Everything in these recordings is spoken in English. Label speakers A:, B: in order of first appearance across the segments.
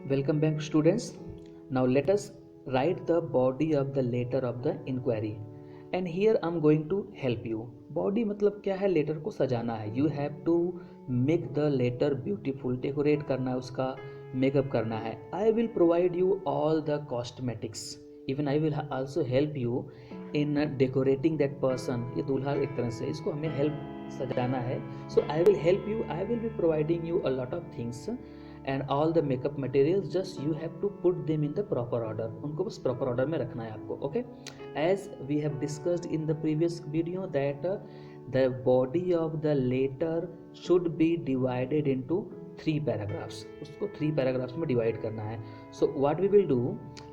A: Welcome back, students. Now let us write the body of the letter of the inquiry. And here I'm going to help you. Body मतलब क्या है? Letter को सजाना है. You have to make the letter beautiful. Decorate करना है उसका, makeup करना है. I will provide you all the cosmetics. Even I will also help you in decorating that person. ये दूल्हा एक तरह से इसको हमें help सजाना है. So I will help you. I will be providing you a lot of things. And all the makeup materials, just you have to put them in the proper order. उनको बस proper order में रखना है आपको. Okay, as we have discussed in the previous video that the body of the letter should be divided into 3 paragraphs. उसको 3 paragraphs में divide करना है. So what we will do,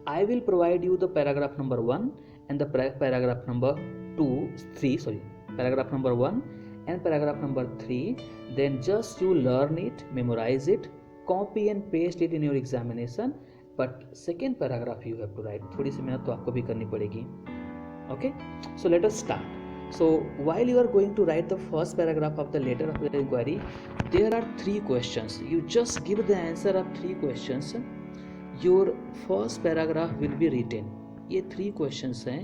A: I will provide you the paragraph number 1 and the paragraph number 3, paragraph number 1 and paragraph number 3. Then just you learn it, memorize it, copy and paste it in your examination, but second paragraph you have to write. थोड़ी सी मेहनत तो आपको भी करनी पड़ेगी. Okay, so let us start. So while you are going to write the first paragraph of the letter of the inquiry, there are 3 questions. You just give the answer of 3 questions. Your first paragraph will be written. ये 3 questions हैं,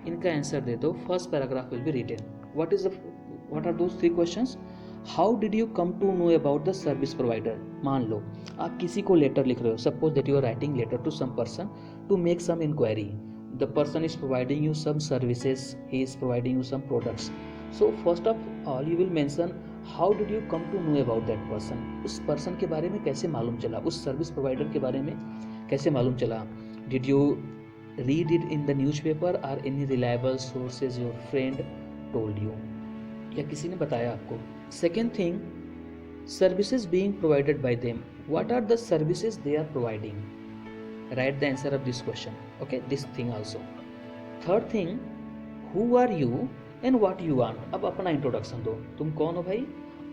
A: इनका answer दे दो. First paragraph will be written. What are those 3 questions? How did you come to know about the service provider. मान लो आप किसी को letter लिख रहे हो. Suppose that you are writing letter to some person to make some inquiry. The person is providing you some services, he is providing you some products. So first of all you will mention how did you come to know about that person. उस person के बारे में कैसे मालूम चला, उस service provider के बारे में कैसे मालूम चला. Did you read it in the newspaper और any reliable sources your friend told you, या किसी ने बताया आपको. Second thing, services being provided by them. What are the services they are providing? Write the answer of this question. Okay, this thing also. Third thing, who are you and what you want. अब अपना introduction दो. तुम कौन हो भाई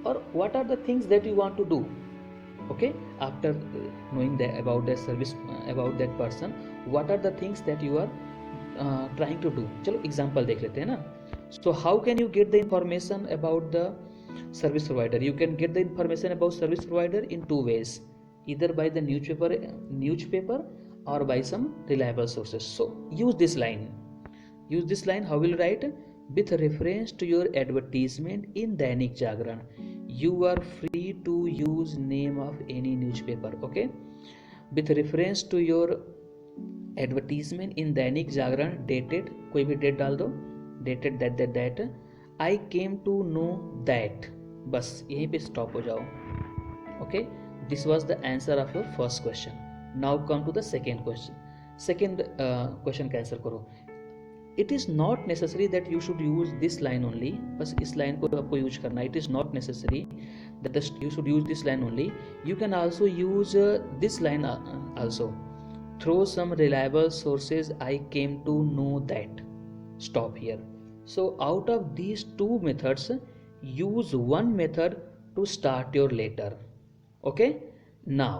A: और what are the things that you want to do. Okay, after knowing that about that service, about that person, what are the things that you are trying to do. चलो example देख लेते हैं ना. So how can you get the information about the service provider? You can get the information about service provider in 2 ways, either by the newspaper or by some reliable sources. So use this line. How will you write? With reference to your advertisement in Dainik Jagran, you are free to use name of any newspaper. Okay, with reference to your advertisement in Dainik Jagran, dated, कोई भी date डाल दो, dated that I came to know that. बस यहीं पे stop हो जाओ. Okay, this was the answer of your first question. Now come to the second question. Second question का आंसर करो. It is not necessary that you should use this line only. बस इस line को आपको use करना. It is not necessary that you should use this line only. You can also use this line also. Through some reliable sources I came to know that. Stop here. So out of these 2 methods, use one method to start your letter. Okay, now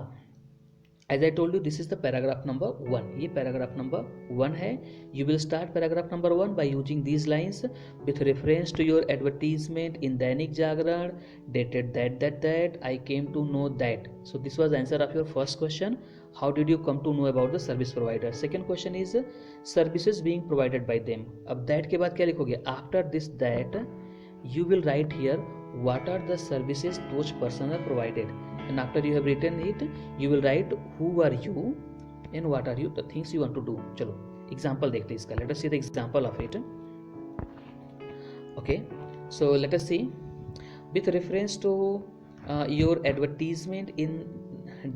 A: as I told you, this is the paragraph number 1. ये paragraph number 1 है. You will start paragraph number 1 by using these lines. With reference to your advertisement in Dainik Jagran, dated that I came to know that. So this was answer of your first question. How did you come to know about the service provider? Second question is services being provided by them. अब that के बाद क्या लिखोगे? After this that, you will write here what are the services those persons are provided. And after you have written it, you will write who are you and what are you, the things you want to do. चलो example देखते हैं इसका. Let us see the example of it. Okay, so let us see. With reference to your advertisement in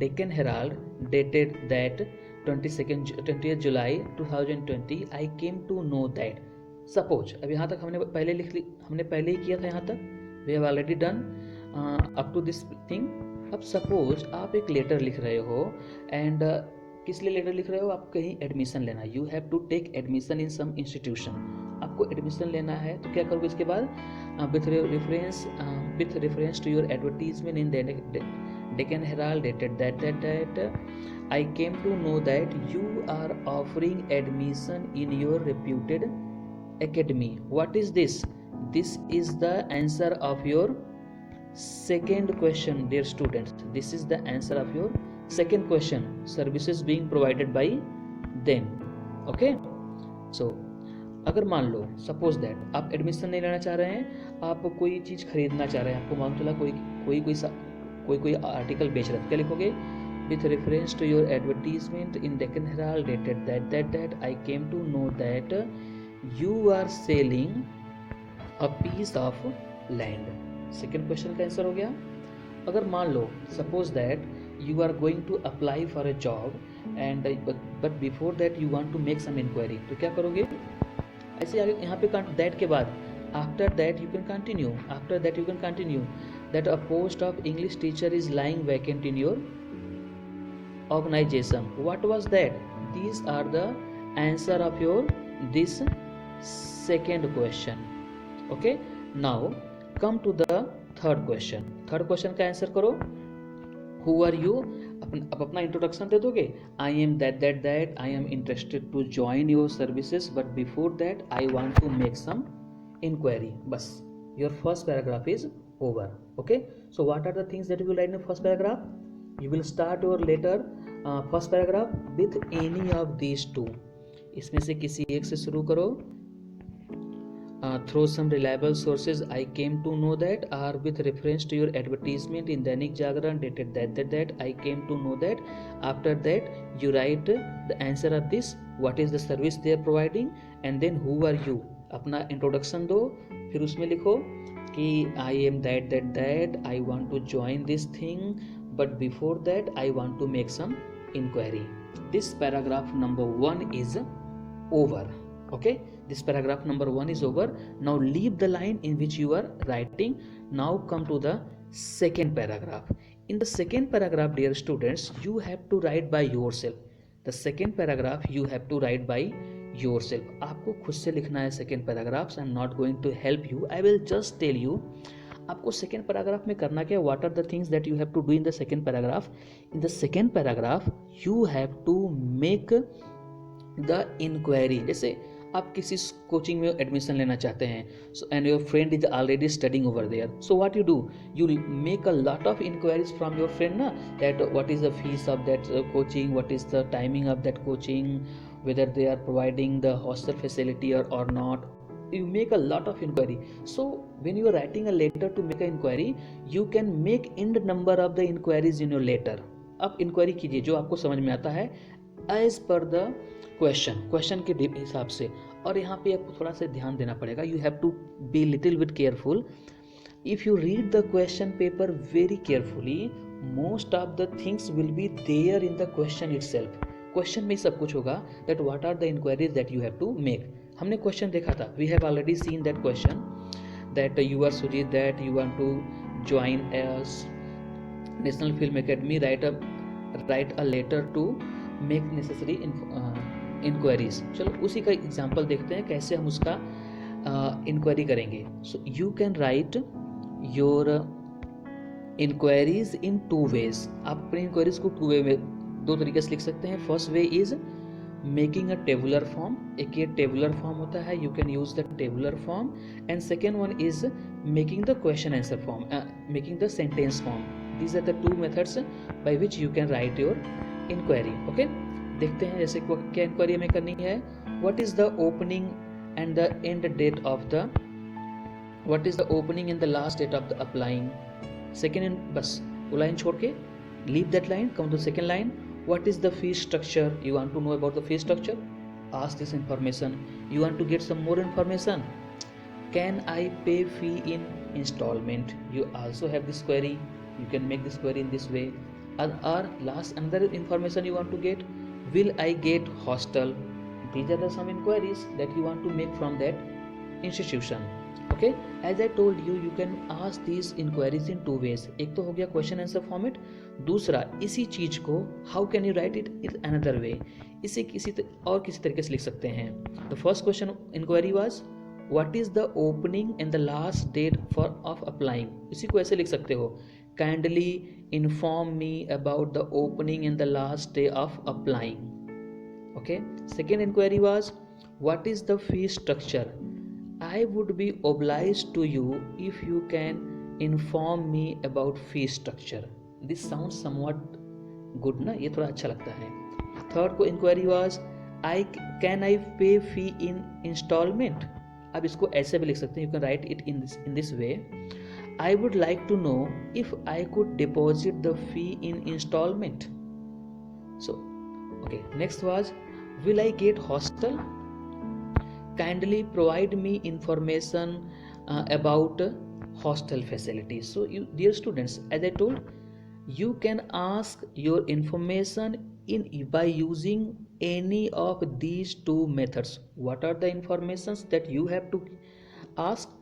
A: Deccan Herald, dated that 20th July 2020, I came to know that. Suppose अब यहाँ तक हमने पहले ही किया था. यहाँ तक we have already done up to this thing. अब सपोज आप एक लेटर लिख रहे हो एंड किस लिए लेटर लिख रहे हो? आप कहीं एडमिशन लेना. You have to take admission in some institution. आपको एडमिशन लेना है तो क्या करोगे इसके बाद? with reference to your advertisement in the Deccan Herald, dated that I came to know that you are offering admission in your reputed academy. What is this? This is the answer of your second question, dear students. This is the answer of your Second question, services being provided by them. Okay, so अगर मान लो suppose that आप admission नहीं लेना चाह रहे हैं, आप कोई चीज़ खरीदना चाह रहे हैं, आपको मालूम चला कोई आर्टिकल बेच रहा है, क्या लिखोगे? With reference to your advertisement in Deccan Herald dated that I came to know that you are selling a piece of land. Second question का आंसर हो गया। अगर मान लो suppose that you are going to apply for a job and but before that you want to make some inquiry, तो क्या करोगे? ऐसे आगे यहाँ पे दैट के बाद after that you can continue that a post of English teacher is lying vacant in your organization. What was that? These are the answer of your this second question. Okay, now come to the third question. Third question का answer करो। Who are you? अब अपना introduction दे दोगे। I am that I am interested to join your services, but before that I want to make some inquiry. बस, your first paragraph is over. Okay, so what are the things that you will write in the first paragraph? You will start your letter first paragraph with any of these two, इसमें से किसी एक से शुरू करो। Through some reliable sources I came to know that are with reference to your advertisement in Dainik Jagran dated that I came to know that. After that you write the answer of this, what is the service they are providing, and then who are you. अपना introduction दो, फिर उसमें लिखो कि आई am that I want to join this thing, but before that I want to make some inquiry. This paragraph number 1 is over. Okay, this paragraph number 1 is over. Now leave the line in which you are writing. Now come to the second paragraph. In the second paragraph, dear students, you have to write by yourself. The second paragraph you have to write by yourself. आपको खुद से लिखना है second paragraphs. I am not going to help you. I will just tell you आपको second paragraph में करना क्या है, what are the things that you have to do in the second paragraph. In the second paragraph you have to make the inquiry. जैसे आप किसी coaching में admission लेना चाहते हैं, so and your friend is already studying over there, so what you do, you make a lot of inquiries from your friend ना, that what is the fees of that coaching, what is the timing of that coaching, whether they are providing the hostel facility or not. You make a lot of inquiry. So when you are writing a letter to make an inquiry, you can make end number of the inquiries in your letter. अब inquiry कीजिए जो आपको समझ में आता है as per the question के हिसाब से। और यहाँ पे आपको थोड़ा सा ध्यान देना पड़ेगा, you have to be little bit careful. If you read the question paper very carefully, most of the things will be there in the question itself. Question में सब कुछ होगा that what are the inquiries that you have to make. हमने question देखा था, we have already seen that question that you are Sujeet that you want to join National Film Academy, write a letter to make necessary inquiries. चलो उसी का example देखते हैं कैसे हम उसका इंक्वायरी करेंगे। So you can write your inquiries in 2 ways. आप अपनी इंक्वायरीज को 2 वे में 2 तरीके से लिख सकते हैं। First way is making a tabular form, एक ये टेबुलर फॉर्म होता है, you can use the tabular form, and second one is making the question answer form, making the sentence form. These are the 2 methods by which you can write your inquiry. Okay, देखते हैं जैसे क्या inquiry हमें करनी है। What is the opening and the end date of the, what is the opening and the last date of the applying. Second, बस वो line छोड़ के leave that line, come to the second line. What is the fee structure? You want to know about the fee structure? Ask this information. You want to get some more information? Can I pay fee in installment? You also have this query. You can make this query in this way. Or last another information you want to get, will I get hostel? These are the some inquiries that you want to make from that institution. Okay, as I told you, you can ask these inquiries in 2 ways. एक तो हो गया question answer format, दूसरा इसी चीज को how can you write it in another way, इसे किसी तरीके से लिख सकते हैं। The first question inquiry was what is the opening and the last date for of applying. इसी को ऐसे लिख सकते हो, kindly inform me about the opening and the last day of applying. Okay, second inquiry was what is the fee structure. I would be obliged to you if you can inform me about fee structure. This sounds somewhat good ना, ये थोड़ा अच्छा लगता है। Third को inquiry was I पे फी in instalment. अब इसको ऐसे भी लिख सकते हैं, you can write it in this way, I would like to know if I could deposit the fee in instalment. So okay, next was will I get hostel? Kindly provide me information about hostel facilities. So you, dear students, as I told, you can ask your information in by using any of these two methods. What are the informations that you have to ask,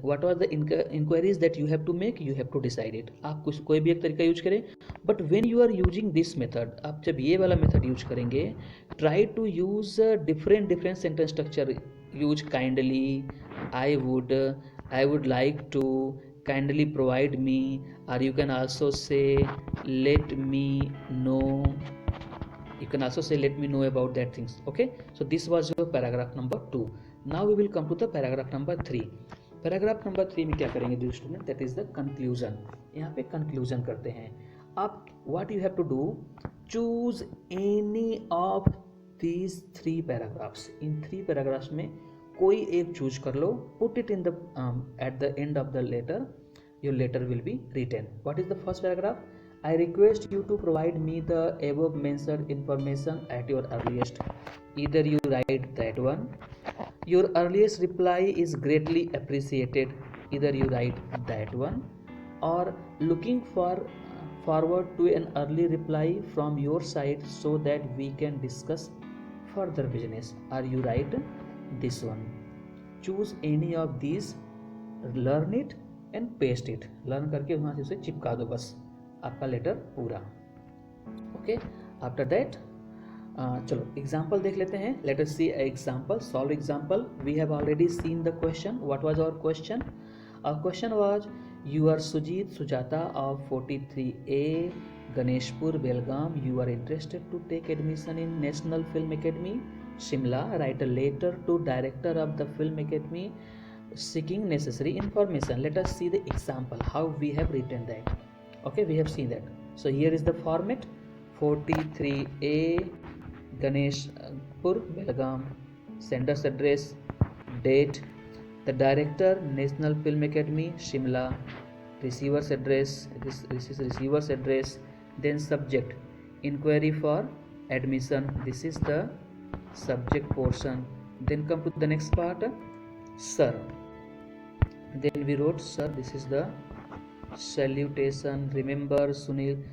A: what are the inquiries that you have to make, you have to decide it. आप कुछ कोई भी एक तरीका use करें, but when you are using this method, आप जब ये वाला मेथड यूज करेंगे, try to use different sentence structure use. Kindly, I would like to, kindly provide me, or you can also say let me know, you can also say let me know about that things. Okay, so this was your paragraph number 2. Now we will come to the paragraph number 3. Paragraph number 3 में क्या करेंगे dear student, that is the conclusion. यहाँ पे conclusion करते हैं आप। What you have to do, choose any of these 3 paragraphs. इन 3 paragraphs में कोई एक चूज कर लो, put it in the at the end of the letter, your letter will be written. What is the first paragraph, I request you to provide me the above mentioned information at your earliest. Either you write that one, your earliest reply is greatly appreciated. Either you write that one, or looking forward to an early reply from your side so that we can discuss further business. Or you write this one. Choose any of these, learn it and paste it. Learn करके वहाँ से उसे चिपका दो, बस आपका letter पूरा। Okay, after that चलो एग्जाम्पल देख लेते हैं। Let us see example, solve example. We have already seen the question. What was our question? Our question was, you are Sujeet Sujata of 43A Ganeshpur Belgaum, you are interested to take admission in National Film Academy Shimla, write a letter to director of the film academy seeking necessary information. Let us see the example how we have written that. Okay, we have seen that. So here is the format, 43A Ganeshpur Belgaum, sender's address, date, the director National Film Academy Shimla, receiver's address, this is receiver's address, then subject inquiry for admission, this is the subject portion. Then come to the next part, sir, then we wrote sir, this is the salutation, remember Sunil,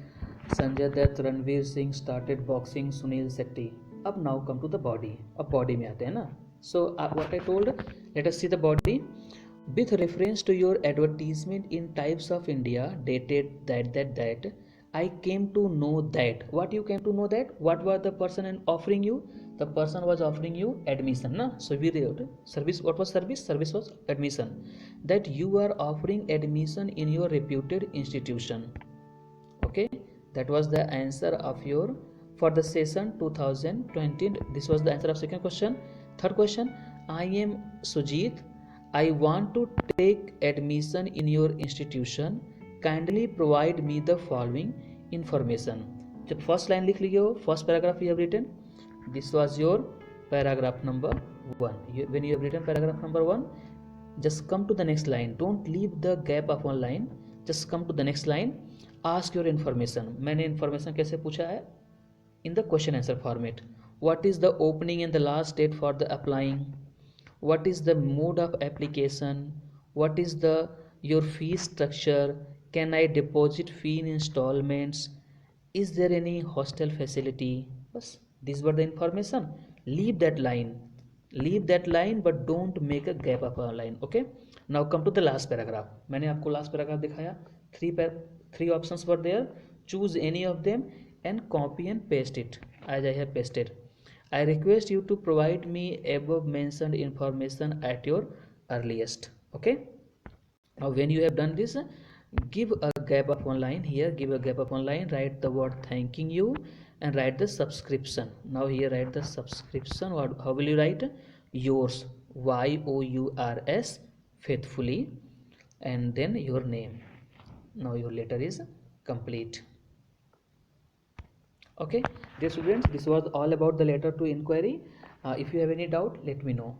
A: Sanjay Dutt, Ranveer Singh started boxing, Sunil Shetty. अब now come to the body. अब body में आते हैं ना. So what I told, let us see the body. With reference to your advertisement in Types of India dated that I came to know that. What you came to know that? What was the person offering you? The person was offering you admission, na? So we wrote service. What was service? Service was admission. That you are offering admission in your reputed institution. Okay, that was the answer of your for the session 2020. This was the answer of second question. Third question, I am Sujit, I want to take admission in your institution, kindly provide me the following information. जब first line लिख लिए हो, first paragraph you have written, this was your paragraph number 1. When you have written paragraph number 1, just come to the next line, don't leave the gap of one line, just come to the next line, ask your information. मैंने information कैसे पूछा है? In the question answer format. What is the opening and the last date for the applying? What is the mode of application? What is the your fee structure? Can I deposit fee in installments? Is there any hostel facility? बस these were the information. Leave that line but don't make a gap of a line. Okay, now come to the last paragraph. मैंने आपको last paragraph दिखाया. Three options were there. Choose any of them and copy and paste it as I have pasted. I request you to provide me above mentioned information at your earliest. Okay, now when you have done this, give a gap of one line here, give a gap of one line, write the word thanking you and write the subscription. Now here write the subscription. How will you write? Yours, YOURS, faithfully, and then your name. Now your letter is complete. Okay, dear students, this was all about the letter to inquiry. If you have any doubt, let me know.